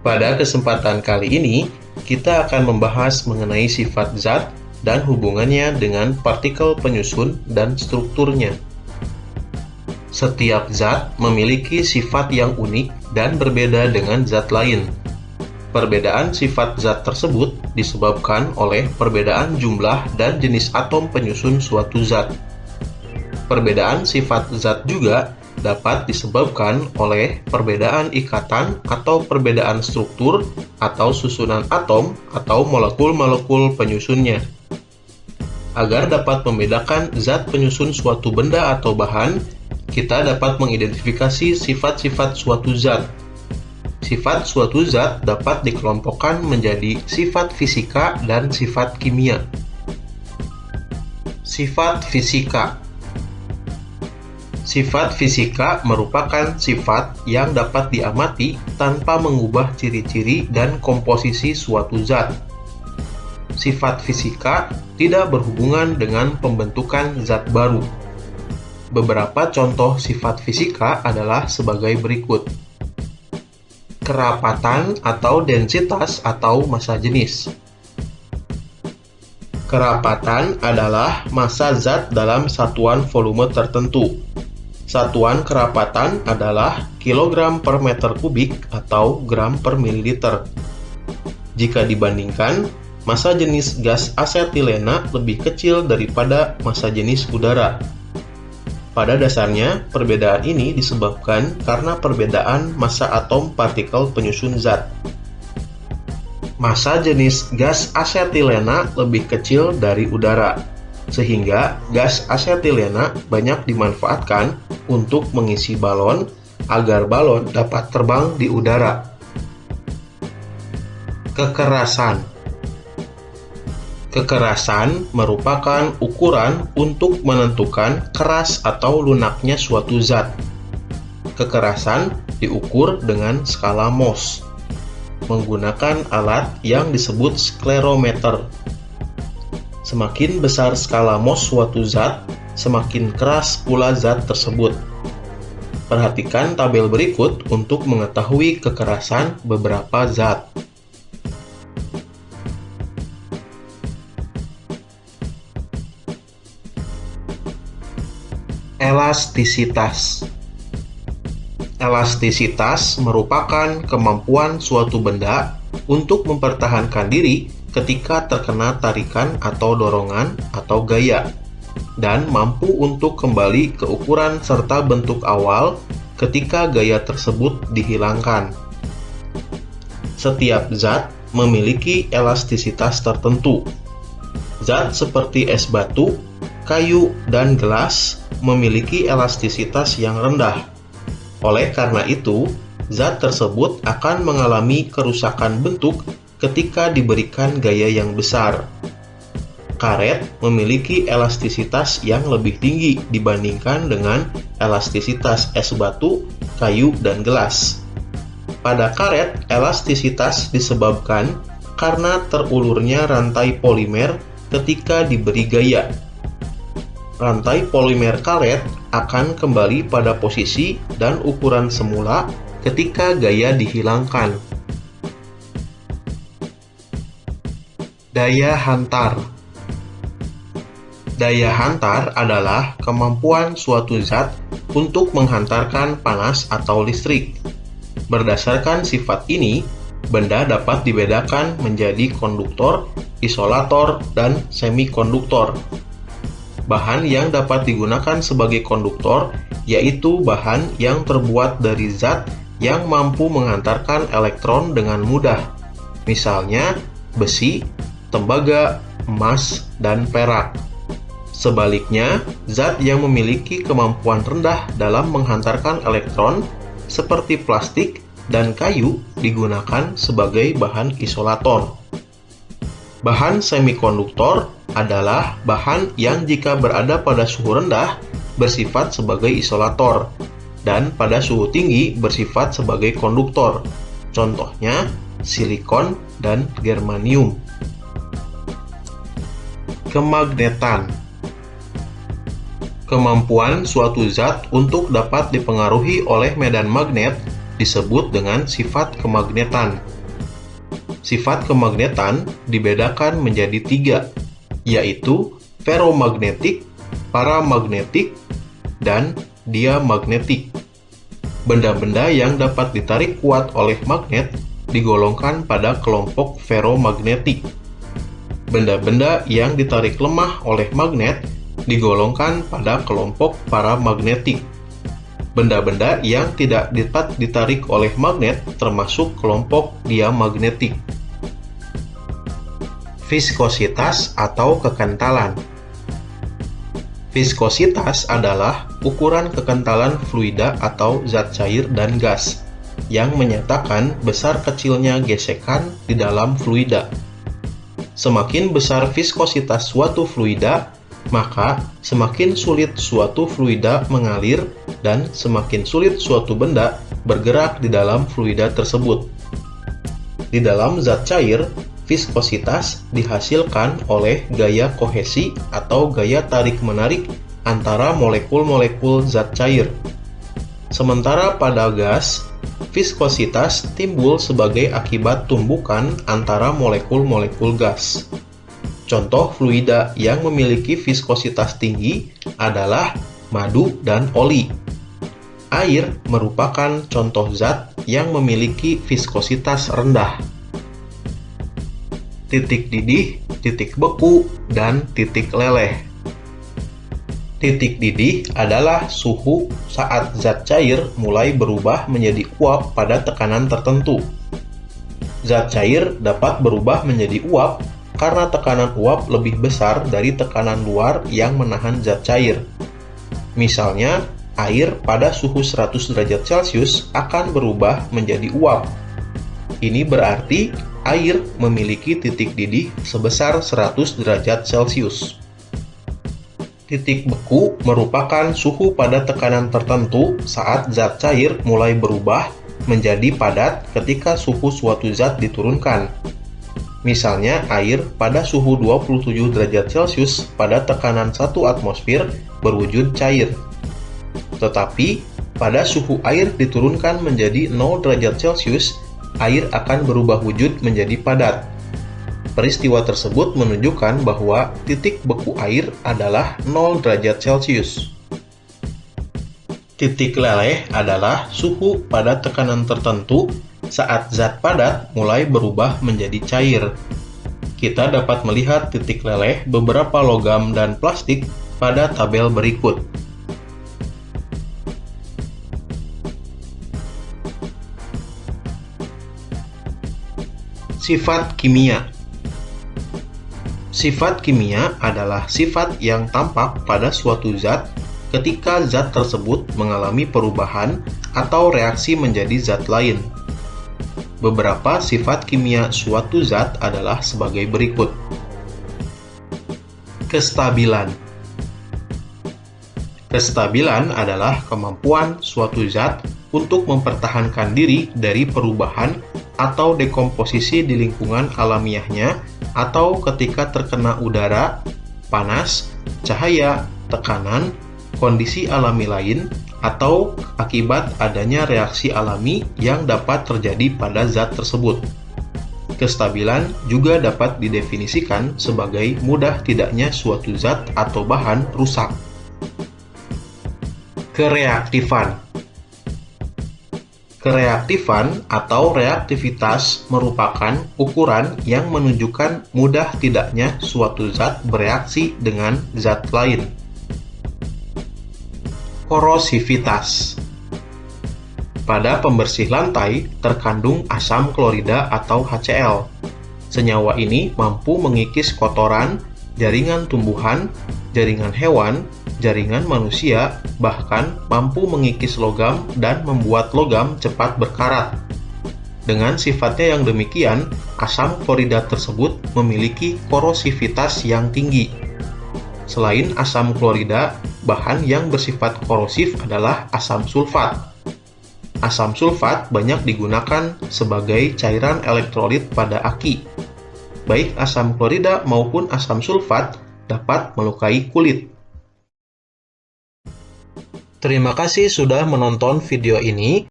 Pada kesempatan kali ini, kita akan membahas mengenai sifat zat dan hubungannya dengan partikel penyusun dan strukturnya. Setiap zat memiliki sifat yang unik dan berbeda dengan zat lain. Perbedaan sifat zat tersebut disebabkan oleh perbedaan jumlah dan jenis atom penyusun suatu zat. Perbedaan sifat zat juga dapat disebabkan oleh perbedaan ikatan atau perbedaan struktur atau susunan atom atau molekul-molekul penyusunnya. Agar dapat membedakan zat penyusun suatu benda atau bahan, kita dapat mengidentifikasi sifat-sifat suatu zat. Sifat suatu zat dapat dikelompokkan menjadi sifat fisika dan sifat kimia. Sifat fisika. Sifat fisika merupakan sifat yang dapat diamati tanpa mengubah ciri-ciri dan komposisi suatu zat. Sifat fisika tidak berhubungan dengan pembentukan zat baru. Beberapa contoh sifat fisika adalah sebagai berikut. Kerapatan atau densitas atau massa jenis. Kerapatan adalah massa zat dalam satuan volume tertentu. Satuan kerapatan adalah kilogram per meter kubik atau gram per mililiter. Jika dibandingkan, massa jenis gas asetilena lebih kecil daripada massa jenis udara. Pada dasarnya, perbedaan ini disebabkan karena perbedaan massa atom partikel penyusun zat. Massa jenis gas asetilena lebih kecil dari udara, sehingga gas asetilena banyak dimanfaatkan untuk mengisi balon agar balon dapat terbang di udara. Kekerasan. Kekerasan merupakan ukuran untuk menentukan keras atau lunaknya suatu zat. Kekerasan diukur dengan skala Mohs menggunakan alat yang disebut sklerometer. Semakin besar skala Mohs suatu zat, semakin keras pula zat tersebut. Perhatikan tabel berikut untuk mengetahui kekerasan beberapa zat. Elastisitas. Elastisitas merupakan kemampuan suatu benda untuk mempertahankan diri ketika terkena tarikan atau dorongan atau gaya, dan mampu untuk kembali ke ukuran serta bentuk awal ketika gaya tersebut dihilangkan. Setiap zat memiliki elastisitas tertentu. Zat seperti es batu, kayu, dan gelas memiliki elastisitas yang rendah. Oleh karena itu, zat tersebut akan mengalami kerusakan bentuk ketika diberikan gaya yang besar. Karet memiliki elastisitas yang lebih tinggi dibandingkan dengan elastisitas es batu, kayu, dan gelas. Pada karet, elastisitas disebabkan karena terulurnya rantai polimer ketika diberi gaya. Rantai polimer karet akan kembali pada posisi dan ukuran semula ketika gaya dihilangkan. Daya hantar. Daya hantar adalah kemampuan suatu zat untuk menghantarkan panas atau listrik. Berdasarkan sifat ini, benda dapat dibedakan menjadi konduktor, isolator, dan semikonduktor. Bahan yang dapat digunakan sebagai konduktor yaitu bahan yang terbuat dari zat yang mampu menghantarkan elektron dengan mudah, misalnya besi, tembaga, emas, dan perak. Sebaliknya, zat yang memiliki kemampuan rendah dalam menghantarkan elektron, seperti plastik dan kayu, digunakan sebagai bahan isolator. Bahan semikonduktor adalah bahan yang jika berada pada suhu rendah bersifat sebagai isolator, dan pada suhu tinggi bersifat sebagai konduktor. Contohnya, silikon dan germanium. Kemagnetan. Kemampuan suatu zat untuk dapat dipengaruhi oleh medan magnet disebut dengan sifat kemagnetan. Sifat kemagnetan dibedakan menjadi 3, yaitu ferromagnetik, paramagnetik, dan diamagnetik. Benda-benda yang dapat ditarik kuat oleh magnet digolongkan pada kelompok ferromagnetik. Benda-benda yang ditarik lemah oleh magnet digolongkan pada kelompok paramagnetik. Benda-benda yang tidak dapat ditarik oleh magnet termasuk kelompok diamagnetik. Viskositas atau kekentalan. Viskositas adalah ukuran kekentalan fluida atau zat cair dan gas yang menyatakan besar kecilnya gesekan di dalam fluida. Semakin besar viskositas suatu fluida, maka semakin sulit suatu fluida mengalir dan semakin sulit suatu benda bergerak di dalam fluida tersebut. Di dalam zat cair, viskositas dihasilkan oleh gaya kohesi atau gaya tarik-menarik antara molekul-molekul zat cair. Sementara pada gas, viskositas timbul sebagai akibat tumbukan antara molekul-molekul gas. Contoh fluida yang memiliki viskositas tinggi adalah madu dan oli. Air merupakan contoh zat yang memiliki viskositas rendah. Titik didih, titik beku, dan titik leleh. Titik didih adalah suhu saat zat cair mulai berubah menjadi uap pada tekanan tertentu. Zat cair dapat berubah menjadi uap karena tekanan uap lebih besar dari tekanan luar yang menahan zat cair. Misalnya, air pada suhu 100 derajat Celcius akan berubah menjadi uap. Ini berarti air memiliki titik didih sebesar 100 derajat Celcius. Titik beku merupakan suhu pada tekanan tertentu saat zat cair mulai berubah menjadi padat ketika suhu suatu zat diturunkan. Misalnya, air pada suhu 27 derajat Celcius pada tekanan 1 atmosfer berwujud cair. Tetapi, pada suhu air diturunkan menjadi 0 derajat Celcius, air akan berubah wujud menjadi padat. Peristiwa tersebut menunjukkan bahwa titik beku air adalah 0 derajat Celcius. Titik leleh adalah suhu pada tekanan tertentu saat zat padat mulai berubah menjadi cair. Kita dapat melihat titik leleh beberapa logam dan plastik pada tabel berikut. Sifat kimia. Sifat kimia adalah sifat yang tampak pada suatu zat ketika zat tersebut mengalami perubahan atau reaksi menjadi zat lain. Beberapa sifat kimia suatu zat adalah sebagai berikut. Kestabilan. Kestabilan adalah kemampuan suatu zat untuk mempertahankan diri dari perubahan atau dekomposisi di lingkungan alamiahnya atau ketika terkena udara, panas, cahaya, tekanan, kondisi alami lain, atau akibat adanya reaksi alami yang dapat terjadi pada zat tersebut. Kestabilan juga dapat didefinisikan sebagai mudah tidaknya suatu zat atau bahan rusak. Kereaktifan. Kereaktifan atau reaktivitas merupakan ukuran yang menunjukkan mudah tidaknya suatu zat bereaksi dengan zat lain. Korosivitas. Pada pembersih lantai terkandung asam klorida atau HCl. Senyawa ini mampu mengikis kotoran, jaringan tumbuhan, jaringan hewan, jaringan manusia, bahkan mampu mengikis logam dan membuat logam cepat berkarat. Dengan sifatnya yang demikian, asam klorida tersebut memiliki korosivitas yang tinggi. Selain asam klorida, bahan yang bersifat korosif adalah asam sulfat. Asam sulfat banyak digunakan sebagai cairan elektrolit pada aki. Baik asam klorida maupun asam sulfat dapat melukai kulit. Terima kasih sudah menonton video ini.